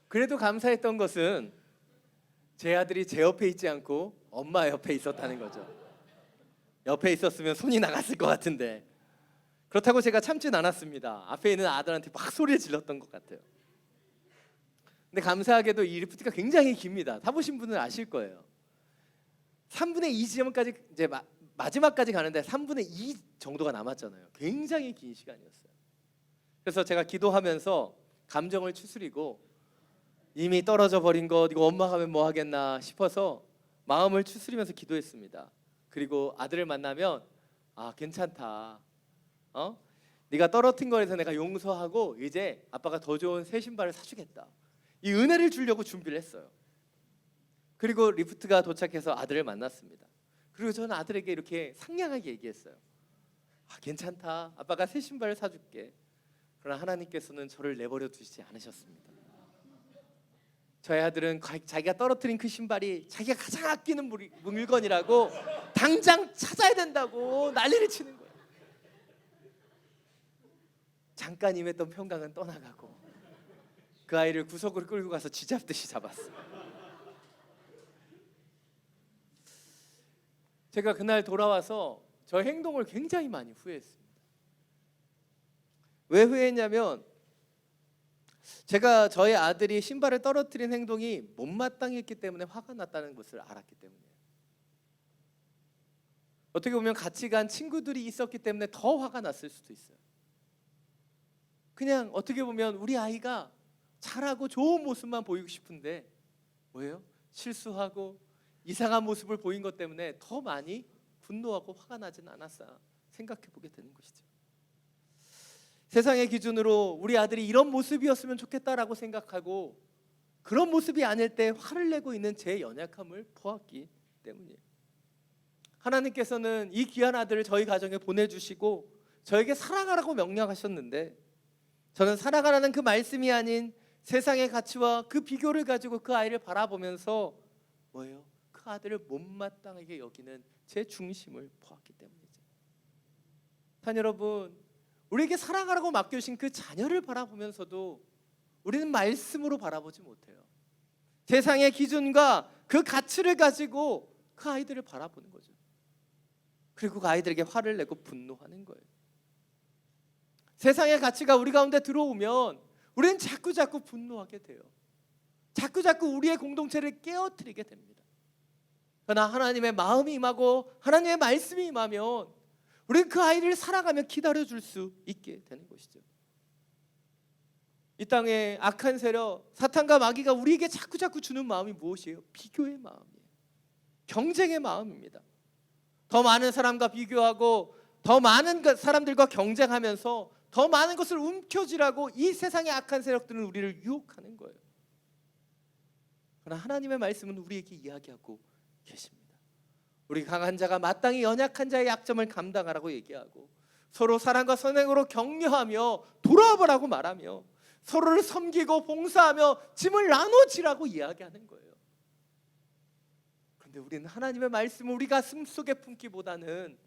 그래도 감사했던 것은 제 아들이 제 옆에 있지 않고 엄마 옆에 있었다는 거죠. 옆에 있었으면 손이 나갔을 것 같은데 그렇다고 제가 참진 않았습니다. 앞에 있는 아들한테 막 소리를 질렀던 것 같아요. 근데 감사하게도 이 리프트가 굉장히 깁니다. 타보신 분은 아실 거예요. 3분의 2 지점까지 이제 마지막까지 가는데 3분의 2 정도가 남았잖아요. 굉장히 긴 시간이었어요. 그래서 제가 기도하면서 감정을 추스리고 이미 떨어져 버린 것 이거 엄마가 하면 뭐 하겠나 싶어서 마음을 추스리면서 기도했습니다. 그리고 아들을 만나면 괜찮다. 네가 떨어뜨린 거에서 내가 용서하고 이제 아빠가 더 좋은 새 신발을 사주겠다. 이 은혜를 주려고 준비를 했어요. 그리고 리프트가 도착해서 아들을 만났습니다. 그리고 저는 아들에게 이렇게 상냥하게 얘기했어요. 괜찮다. 아빠가 새 신발을 사줄게. 그러나 하나님께서는 저를 내버려 두시지 않으셨습니다. 저희 아들은 자기가 떨어뜨린 그 신발이 자기가 가장 아끼는 물건이라고 당장 찾아야 된다고 난리를 치는 거예요. 잠깐 임했던 평강은 떠나가고 그 아이를 구석으로 끌고 가서 쥐잡듯이 잡았어요. 제가 그날 돌아와서 저 행동을 굉장히 많이 후회했습니다. 왜 후회했냐면 제가 저희 아들이 신발을 떨어뜨린 행동이 못마땅했기 때문에 화가 났다는 것을 알았기 때문이에요. 어떻게 보면 같이 간 친구들이 있었기 때문에 더 화가 났을 수도 있어요. 그냥 어떻게 보면 우리 아이가 잘하고 좋은 모습만 보이고 싶은데 뭐예요? 실수하고 이상한 모습을 보인 것 때문에 더 많이 분노하고 화가 나진 않았나 생각해 보게 되는 것이죠. 세상의 기준으로 우리 아들이 이런 모습이었으면 좋겠다라고 생각하고 그런 모습이 아닐 때 화를 내고 있는 제 연약함을 보았기 때문이에요. 하나님께서는 이 귀한 아들을 저희 가정에 보내주시고 저에게 사랑하라고 명령하셨는데 저는 살아가라는 그 말씀이 아닌 세상의 가치와 그 비교를 가지고 그 아이를 바라보면서 뭐예요? 그 아들을 못마땅하게 여기는 제 중심을 보았기 때문이죠. 단 여러분, 우리에게 사랑하라고 맡겨주신 그 자녀를 바라보면서도 우리는 말씀으로 바라보지 못해요. 세상의 기준과 그 가치를 가지고 그 아이들을 바라보는 거죠. 그리고 그 아이들에게 화를 내고 분노하는 거예요. 세상의 가치가 우리 가운데 들어오면 우리는 자꾸 분노하게 돼요. 자꾸 우리의 공동체를 깨어뜨리게 됩니다. 그러나 하나님의 마음이 임하고 하나님의 말씀이 임하면 우리는 그 아이를 살아가며 기다려줄 수 있게 되는 것이죠. 이 땅에 악한 세력, 사탄과 마귀가 우리에게 자꾸 주는 마음이 무엇이에요? 비교의 마음이에요. 경쟁의 마음입니다. 더 많은 사람과 비교하고 더 많은 사람들과 경쟁하면서 더 많은 것을 움켜쥐라고 이 세상의 악한 세력들은 우리를 유혹하는 거예요. 그러나 하나님의 말씀은 우리에게 이야기하고 계십니다. 우리 강한 자가 마땅히 연약한 자의 약점을 감당하라고 얘기하고 서로 사랑과 선행으로 격려하며 돌아보라고 말하며 서로를 섬기고 봉사하며 짐을 나눠지라고 이야기하는 거예요. 그런데 우리는 하나님의 말씀을 우리 가슴 속에 품기보다는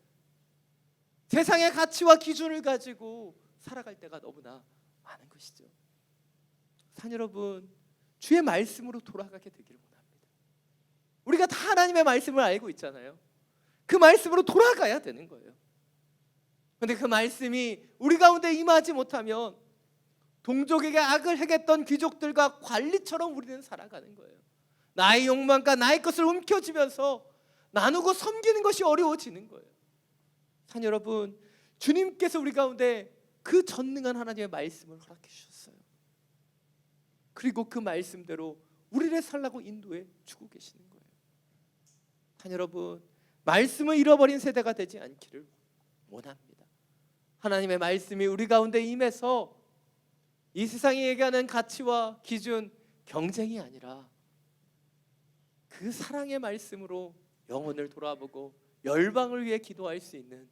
세상의 가치와 기준을 가지고 살아갈 때가 너무나 많은 것이죠. 산 여러분, 주의 말씀으로 돌아가게 되기를 원합니다. 우리가 다 하나님의 말씀을 알고 있잖아요. 그 말씀으로 돌아가야 되는 거예요. 그런데 그 말씀이 우리 가운데 임하지 못하면 동족에게 악을 행했던 귀족들과 관리처럼 우리는 살아가는 거예요. 나의 욕망과 나의 것을 움켜쥐면서 나누고 섬기는 것이 어려워지는 거예요. 산 여러분, 주님께서 우리 가운데 그 전능한 하나님의 말씀을 허락해 주셨어요. 그리고 그 말씀대로 우리를 살라고 인도해 주고 계시는 거예요. 산 여러분, 말씀을 잃어버린 세대가 되지 않기를 원합니다. 하나님의 말씀이 우리 가운데 임해서 이 세상이 얘기하는 가치와 기준, 경쟁이 아니라 그 사랑의 말씀으로 영혼을 돌아보고 열방을 위해 기도할 수 있는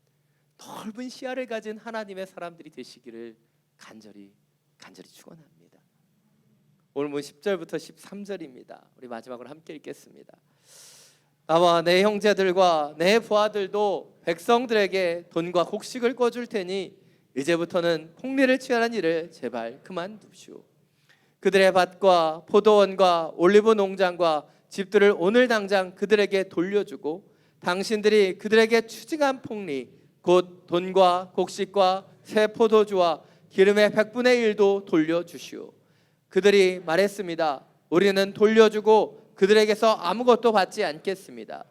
넓은 시야를 가진 하나님의 사람들이 되시기를 간절히 축원합니다. 오늘 본 10절부터 13절입니다. 우리 마지막으로 함께 읽겠습니다. 나와 내 형제들과 내 부하들도 백성들에게 돈과 곡식을 꿔줄 테니 이제부터는 폭리를 취하는 일을 제발 그만두시오. 그들의 밭과 포도원과 올리브 농장과 집들을 오늘 당장 그들에게 돌려주고 당신들이 그들에게 추징한 폭리 곧 돈과 곡식과 새 포도주와 기름의 100분의 1도 돌려주시오. 그들이 말했습니다. 우리는 돌려주고 그들에게서 아무것도 받지 않겠습니다.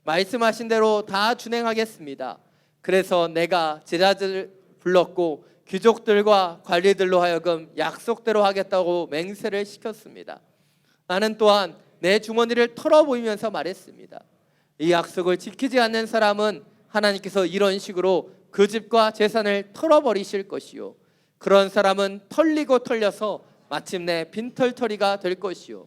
말씀하신 대로 다 준행하겠습니다. 그래서 내가 제자들 불렀고 귀족들과 관리들로 하여금 약속대로 하겠다고 맹세를 시켰습니다. 나는 또한 내 주머니를 털어보이면서 말했습니다. 이 약속을 지키지 않는 사람은 하나님께서 이런 식으로 그 집과 재산을 털어버리실 것이요 그런 사람은 털리고 털려서 마침내 빈털터리가 될 것이요.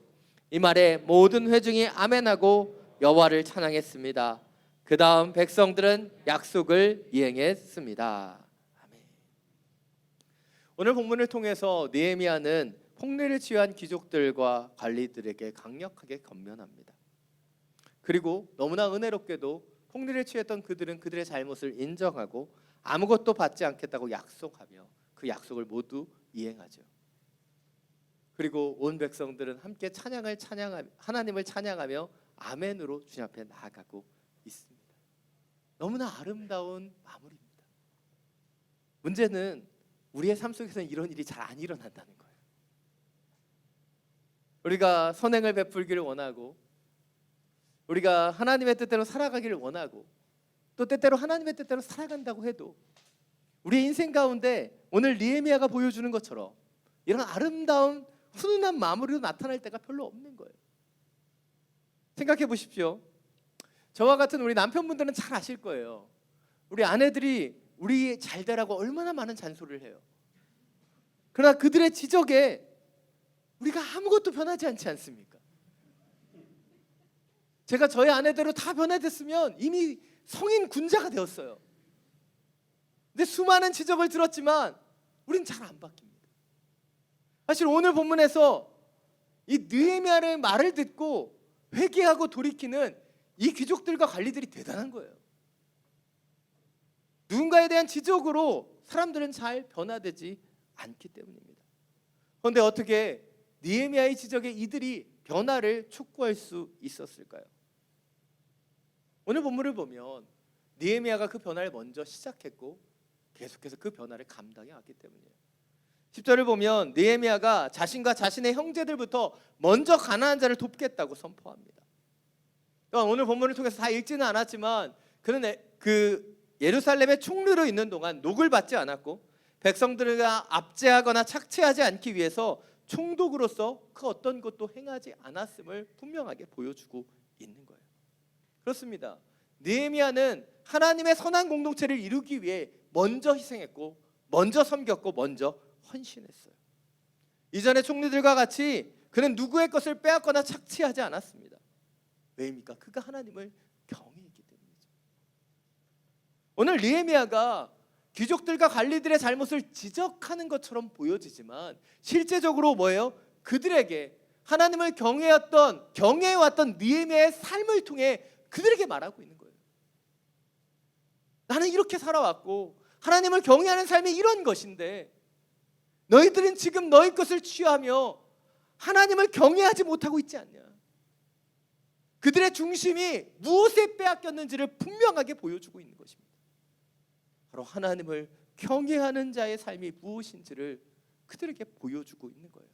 이 말에 모든 회중이 아멘하고 여호와를 찬양했습니다. 그 다음 백성들은 약속을 이행했습니다. 아멘. 오늘 본문을 통해서 느헤미야는 폭리를 취한 귀족들과 관리들에게 강력하게 권면합니다. 그리고 너무나 은혜롭게도 폭리를 취했던 그들은 그들의 잘못을 인정하고 아무것도 받지 않겠다고 약속하며 그 약속을 모두 이행하죠. 그리고 온 백성들은 함께 하나님을 찬양하며 아멘으로 주님 앞에 나아가고 있습니다. 너무나 아름다운 마무리입니다. 문제는 우리의 삶 속에서는 이런 일이 잘 안 일어난다는 거예요. 우리가 선행을 베풀기를 원하고 우리가 하나님의 뜻대로 살아가기를 원하고 또 때때로 하나님의 뜻대로 살아간다고 해도 우리의 인생 가운데 오늘 느헤미야가 보여주는 것처럼 이런 아름다운 훈훈한 마무리로 나타날 때가 별로 없는 거예요. 생각해 보십시오. 저와 같은 우리 남편분들은 잘 아실 거예요. 우리 아내들이 우리 잘 되라고 얼마나 많은 잔소리를 해요. 그러나 그들의 지적에 우리가 아무것도 변하지 않지 않습니까? 제가 저희 아내대로 다 변화됐으면 이미 성인 군자가 되었어요. 근데 수많은 지적을 들었지만 우린 잘 안 바뀝니다. 사실 오늘 본문에서 이 느헤미야의 말을 듣고 회개하고 돌이키는 이 귀족들과 관리들이 대단한 거예요. 누군가에 대한 지적으로 사람들은 잘 변화되지 않기 때문입니다. 그런데 어떻게 느헤미야의 지적에 이들이 변화를 촉구할 수 있었을까요? 오늘 본문을 보면 느헤미야가 그 변화를 먼저 시작했고 계속해서 그 변화를 감당해 왔기 때문이에요. 10절을 보면 느헤미야가 자신과 자신의 형제들부터 먼저 가난한 자를 돕겠다고 선포합니다. 오늘 본문을 통해서 다 읽지는 않았지만 그는 그 예루살렘의 총리로 있는 동안 녹을 받지 않았고 백성들과 압제하거나 착취하지 않기 위해서 총독으로서 그 어떤 것도 행하지 않았음을 분명하게 보여주고 있는 거예요. 그렇습니다. 느헤미야는 하나님의 선한 공동체를 이루기 위해 먼저 희생했고 먼저 섬겼고 먼저 헌신했어요. 이전의 총리들과 같이 그는 누구의 것을 빼앗거나 착취하지 않았습니다. 왜입니까? 그가 하나님을 경외했기 때문이죠. 오늘 느헤미야가 귀족들과 관리들의 잘못을 지적하는 것처럼 보여지지만 실제적으로 뭐예요? 그들에게 하나님을 경외해왔던 느헤미야의 삶을 통해 그들에게 말하고 있는 거예요. 나는 이렇게 살아왔고 하나님을 경외하는 삶이 이런 것인데 너희들은 지금 너희 것을 취하며 하나님을 경외하지 못하고 있지 않냐. 그들의 중심이 무엇에 빼앗겼는지를 분명하게 보여주고 있는 것입니다. 바로 하나님을 경외하는 자의 삶이 무엇인지를 그들에게 보여주고 있는 거예요.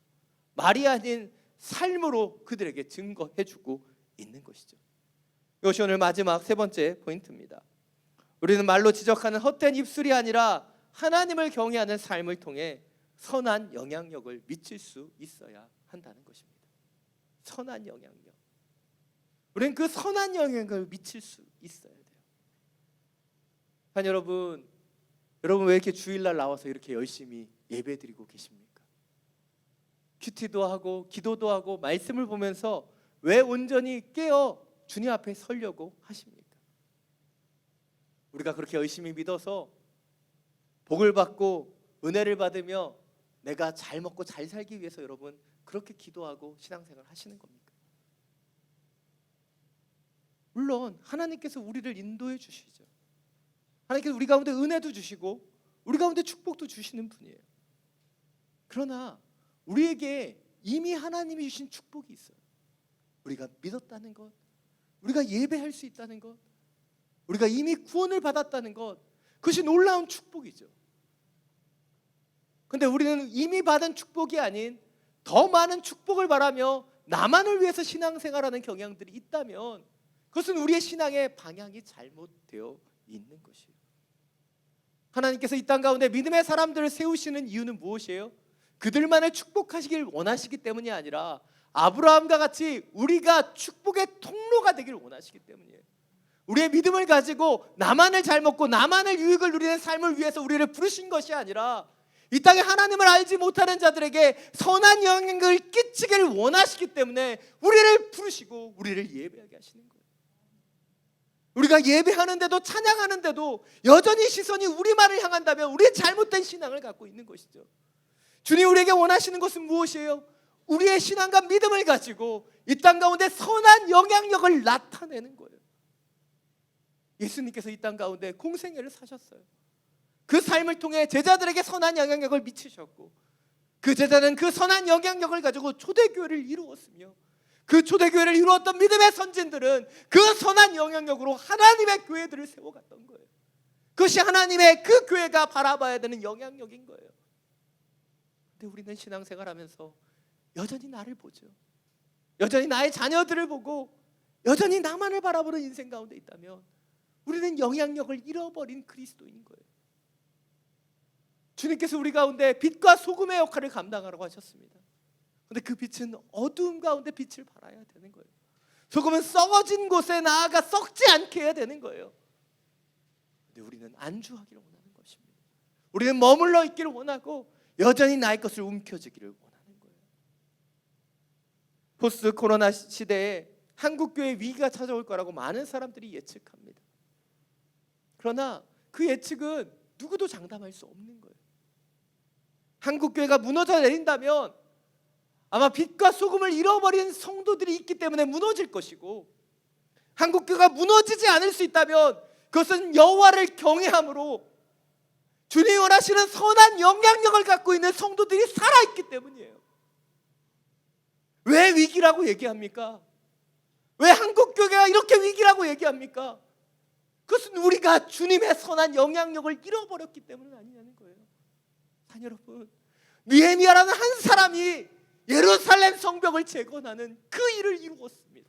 말이 아닌 삶으로 그들에게 증거해주고 있는 것이죠. 이것이 오늘 마지막 세 번째 포인트입니다. 우리는 말로 지적하는 헛된 입술이 아니라 하나님을 경외하는 삶을 통해 선한 영향력을 미칠 수 있어야 한다는 것입니다. 선한 영향력. 우리는 그 선한 영향력을 미칠 수 있어야 돼요. 여러분 왜 이렇게 주일날 나와서 이렇게 열심히 예배드리고 계십니까? 큐티도 하고 기도도 하고 말씀을 보면서 왜 온전히 깨어 주님 앞에 서려고 하십니까? 우리가 그렇게 열심히 믿어서 복을 받고 은혜를 받으며 내가 잘 먹고 잘 살기 위해서 여러분 그렇게 기도하고 신앙생활 하시는 겁니까? 물론 하나님께서 우리를 인도해 주시죠. 하나님께서 우리 가운데 은혜도 주시고 우리 가운데 축복도 주시는 분이에요. 그러나 우리에게 이미 하나님이 주신 축복이 있어요. 우리가 믿었다는 것, 우리가 예배할 수 있다는 것, 우리가 이미 구원을 받았다는 것, 그것이 놀라운 축복이죠. 근데 우리는 이미 받은 축복이 아닌 더 많은 축복을 바라며 나만을 위해서 신앙생활하는 경향들이 있다면 그것은 우리의 신앙의 방향이 잘못되어 있는 것이에요. 하나님께서 이 땅 가운데 믿음의 사람들을 세우시는 이유는 무엇이에요? 그들만을 축복하시길 원하시기 때문이 아니라 아브라함과 같이 우리가 축복의 통로가 되길 원하시기 때문이에요. 우리의 믿음을 가지고 나만을 잘 먹고 나만을 유익을 누리는 삶을 위해서 우리를 부르신 것이 아니라 이 땅에 하나님을 알지 못하는 자들에게 선한 영향을 끼치기를 원하시기 때문에 우리를 부르시고 우리를 예배하게 하시는 거예요. 우리가 예배하는데도 찬양하는데도 여전히 시선이 우리만을 향한다면 우리의 잘못된 신앙을 갖고 있는 것이죠. 주님 우리에게 원하시는 것은 무엇이에요? 우리의 신앙과 믿음을 가지고 이 땅 가운데 선한 영향력을 나타내는 거예요. 예수님께서 이 땅 가운데 공생애를 사셨어요. 그 삶을 통해 제자들에게 선한 영향력을 미치셨고 그 제자는 그 선한 영향력을 가지고 초대교회를 이루었으며 그 초대교회를 이루었던 믿음의 선진들은 그 선한 영향력으로 하나님의 교회들을 세워갔던 거예요. 그것이 하나님의 그 교회가 바라봐야 되는 영향력인 거예요. 근데 우리는 신앙생활하면서 여전히 나를 보죠. 여전히 나의 자녀들을 보고 여전히 나만을 바라보는 인생 가운데 있다면 우리는 영향력을 잃어버린 그리스도인 거예요. 주님께서 우리 가운데 빛과 소금의 역할을 감당하라고 하셨습니다. 그런데 그 빛은 어두움 가운데 빛을 발하여야 되는 거예요. 소금은 썩어진 곳에 나아가 썩지 않게 해야 되는 거예요. 그런데 우리는 안주하기를 원하는 것입니다. 우리는 머물러 있기를 원하고 여전히 나의 것을 움켜쥐기를 원하는 거예요. 포스트 코로나 시대에 한국교회 위기가 찾아올 거라고 많은 사람들이 예측합니다. 그러나 그 예측은 누구도 장담할 수 없는 거예요. 한국교회가 무너져 내린다면 아마 빛과 소금을 잃어버린 성도들이 있기 때문에 무너질 것이고, 한국교회가 무너지지 않을 수 있다면 그것은 여호와를 경외함으로 주님이 원하시는 선한 영향력을 갖고 있는 성도들이 살아있기 때문이에요. 왜 위기라고 얘기합니까? 왜 한국교회가 이렇게 위기라고 얘기합니까? 그것은 우리가 주님의 선한 영향력을 잃어버렸기 때문은 아니냐는 거예요. 단 여러분, 느헤미야라는 한 사람이 예루살렘 성벽을 재건하는 그 일을 이루었습니다.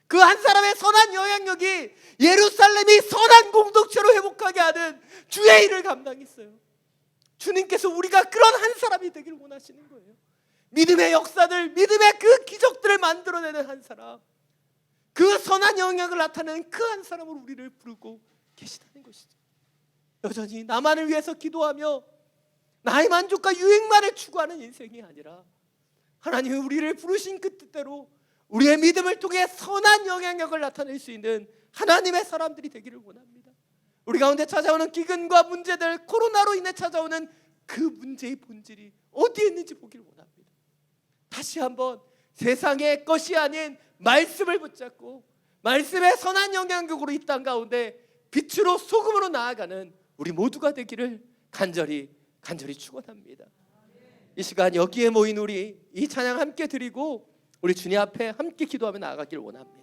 그 한 사람의 선한 영향력이 예루살렘이 선한 공동체로 회복하게 하는 주의 일을 감당했어요. 주님께서 우리가 그런 한 사람이 되길 원하시는 거예요. 믿음의 역사들, 믿음의 그 기적들을 만들어내는 한 사람, 그 선한 영향을 나타내는 그 한 사람으로 우리를 부르고 계시다는 것이죠. 여전히 나만을 위해서 기도하며 나의 만족과 유익만을 추구하는 인생이 아니라 하나님이 우리를 부르신 그 뜻대로 우리의 믿음을 통해 선한 영향력을 나타낼 수 있는 하나님의 사람들이 되기를 원합니다. 우리 가운데 찾아오는 기근과 문제들, 코로나로 인해 찾아오는 그 문제의 본질이 어디에 있는지 보기를 원합니다. 다시 한번 세상의 것이 아닌 말씀을 붙잡고 말씀의 선한 영향력으로 이 땅 가운데 빛으로 소금으로 나아가는 우리 모두가 되기를 간절히 축원합니다. 이 시간 여기에 모인 우리 이 찬양 함께 드리고 우리 주님 앞에 함께 기도하며 나아가기를 원합니다.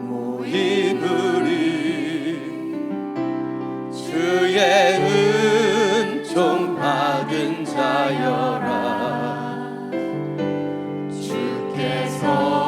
모인 우리 주의 은총 받은 자여라. 주께서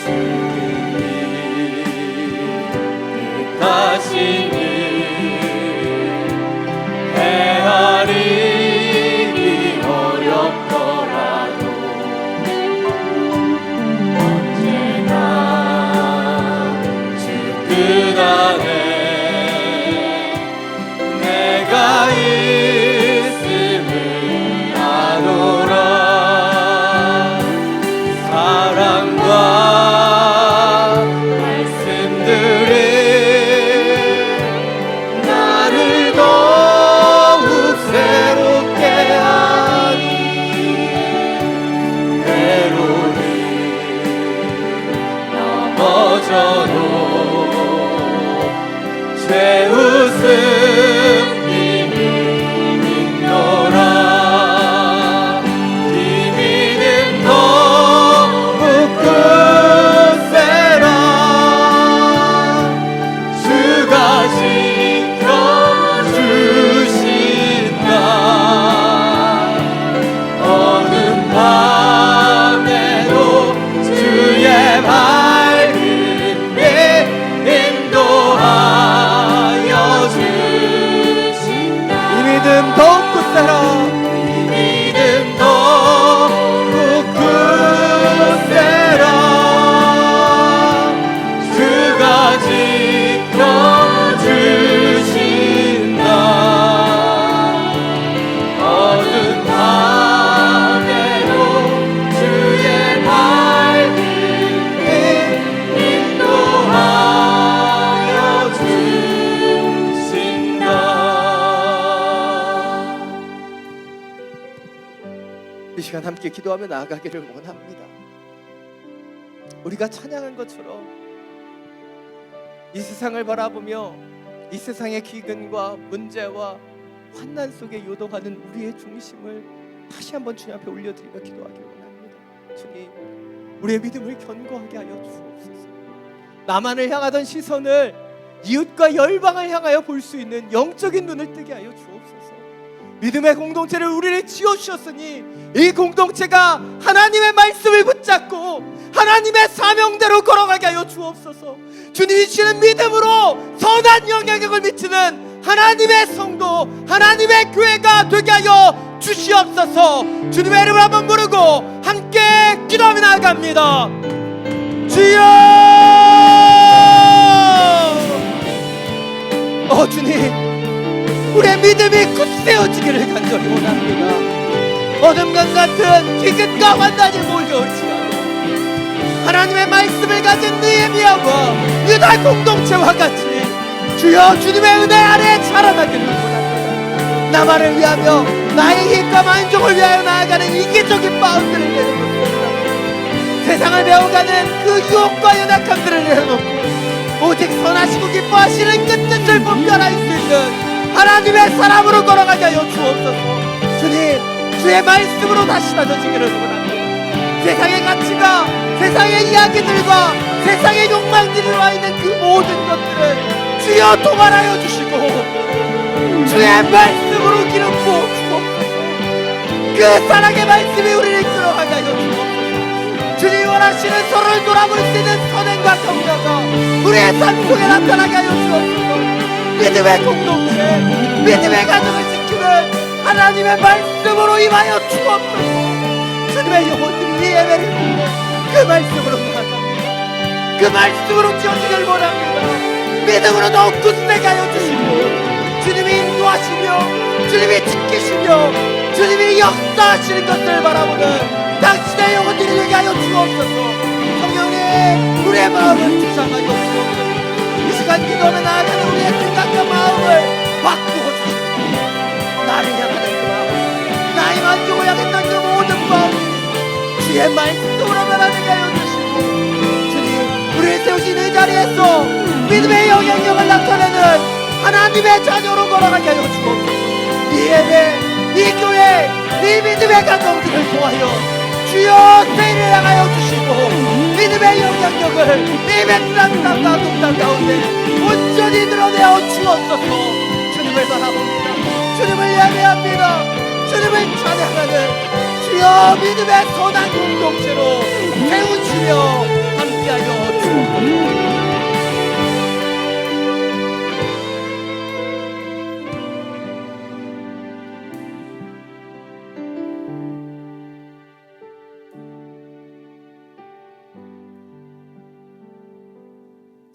주님이 뜻하시니 헤아리기 어렵더라도 언제나 주 뜻 안에 내가 있음을 아노라. 사랑과 말씀들이 나를 더욱 새롭게 하니 때로는 넘어져도 제 웃음 님이 있노라. 힘이는 더욱 굳세라. 주가 지켜주신다. 어둠 밤에도 주의 밝은 빛 인도하여 주신다. 이 믿음 더욱 굳세라. 이 믿음 더욱 굳세라. 주가 지켜주신다. 어두운 밤에도 주의 밝은 빛 인도하여 주신다. 이 시간 함께 기도하며 나아가기를 원합니다. 우리가 찬양한 것처럼 이 세상을 바라보며 이 세상의 기근과 문제와 환난 속에 요동하는 우리의 중심을 다시 한번 주님 앞에 올려드리며 기도하기를 원합니다. 주님, 우리의 믿음을 견고하게 하여 주옵소서. 나만을 향하던 시선을 이웃과 열방을 향하여 볼 수 있는 영적인 눈을 뜨게 하여 주옵소서. 믿음의 공동체를 우리를 지어주셨으니 이 공동체가 하나님의 말씀을 붙잡고 하나님의 사명대로 걸어가게 하여 주옵소서. 주님이 주시는 믿음으로 선한 영향력을 미치는 하나님의 성도, 하나님의 교회가 되게 하여 주시옵소서. 주님의 이름을 한번 부르고 함께 기도하며 나아갑니다. 주여! 주님, 우리의 믿음이 굳세어지기를 간절히 원합니다. 어둠과 같은 기근과 환난이 몰려올지라도 하나님의 말씀을 가진 느헤미야와 유다 공동체와 같이 주여 주님의 은혜 아래 자라나기를 원합니다. 나만을 위하며 나의 힘과 만족을 위하여 나아가는 이기적인 마음들을 내려놓습니다. 세상을 배워가는 그 유혹과 연약함들을 내려놓고 오직 선하시고 기뻐하시는 그 뜻을 분별할 수 있는 하나님의 사람으로 걸어가게 하여 주옵소서. 주님, 주의 말씀으로 다시 다져지기를 원합니다. 세상의 가치가 세상의 이야기들과 세상의 욕망들이 와 있는 그 모든 것들을 주여 도발하여 주시고 주의 말씀으로 기름 부어 주옵소서. 그 사랑의 말씀이 우리를 끌어가게 하여 주옵소서. 주님 원하시는 서로를 돌아볼 수 있는 선행과 경과가 우리의 삶 속에 나타나게 하여 주옵소서. 믿음의 공동체, 믿음의 가정을 지키는 하나님의 말씀으로 임하여 주옵소서. 주님의 영혼들이 이 예배를 보고 그 말씀으로 나아갑니다. 그 말씀으로 지어지길 원합니다. 믿음으로 더욱 굳세게 하여 주시고 주님이 인도하시며 주님이 지키시며 주님이 역사하시는 것들을 바라보는 당신의 영혼들이 되게 하여 주옵소서. 성령님, 우리의 마음을 주장하여 주옵소서. 이 시간 기도하며 나아가는 우리의 생각과 마음을 바꾸어 주옵소서. 나를 향하는 그 마음, 나의 만족을 향했던 그 모든 마음 주의 말씀으로 변화되게 하여 주시고 주님, 우리를 세우신 이 자리에서 믿음의 영향력을 나타내는 하나님의 자녀로 걸어가게 하여 주옵소서. 이 예배, 이 교회, 이 믿음의 가정들을 통하여 주여 세일을 향하여 주시고 믿음의 영향력을 이 백성 땅과 동땅 가운데 온전히 드러내어 주옵소서. 주님을 바라봅니다. 주님을 예배합니다. 주님을 찬양하는 주여 믿음의 선한 공동체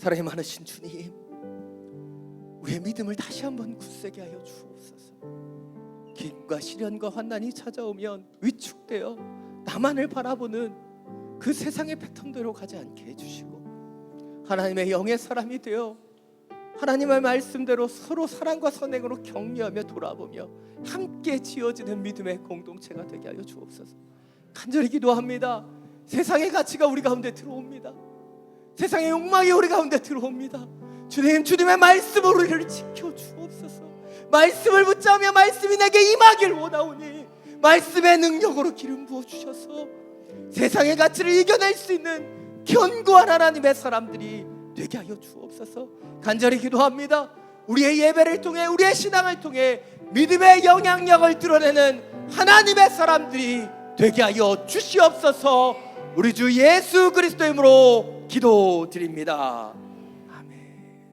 사랑이 많으신 주님, 우리의 믿음을 다시 한번 굳세게 하여 주옵소서. 기근과 시련과 환난이 찾아오면 위축되어 나만을 바라보는 그 세상의 패턴대로 가지 않게 해주시고, 하나님의 영의 사람이 되어 하나님의 말씀대로 서로 사랑과 선행으로 격려하며 돌아보며 함께 지어지는 믿음의 공동체가 되게 하여 주옵소서. 간절히 기도합니다. 세상의 가치가 우리 가운데 들어옵니다. 세상의 욕망이 우리 가운데 들어옵니다. 주님, 주님의 말씀으로 우리를 지켜 주옵소서. 말씀을 붙잡으며 말씀이 내게 임하길 원하오니 말씀의 능력으로 기름 부어 주셔서 세상의 가치를 이겨낼 수 있는 견고한 하나님의 사람들이 되게 하여 주옵소서. 간절히 기도합니다. 우리의 예배를 통해, 우리의 신앙을 통해 믿음의 영향력을 드러내는 하나님의 사람들이 되게 하여 주시옵소서. 우리 주 예수 그리스도의 이름으로 기도드립니다.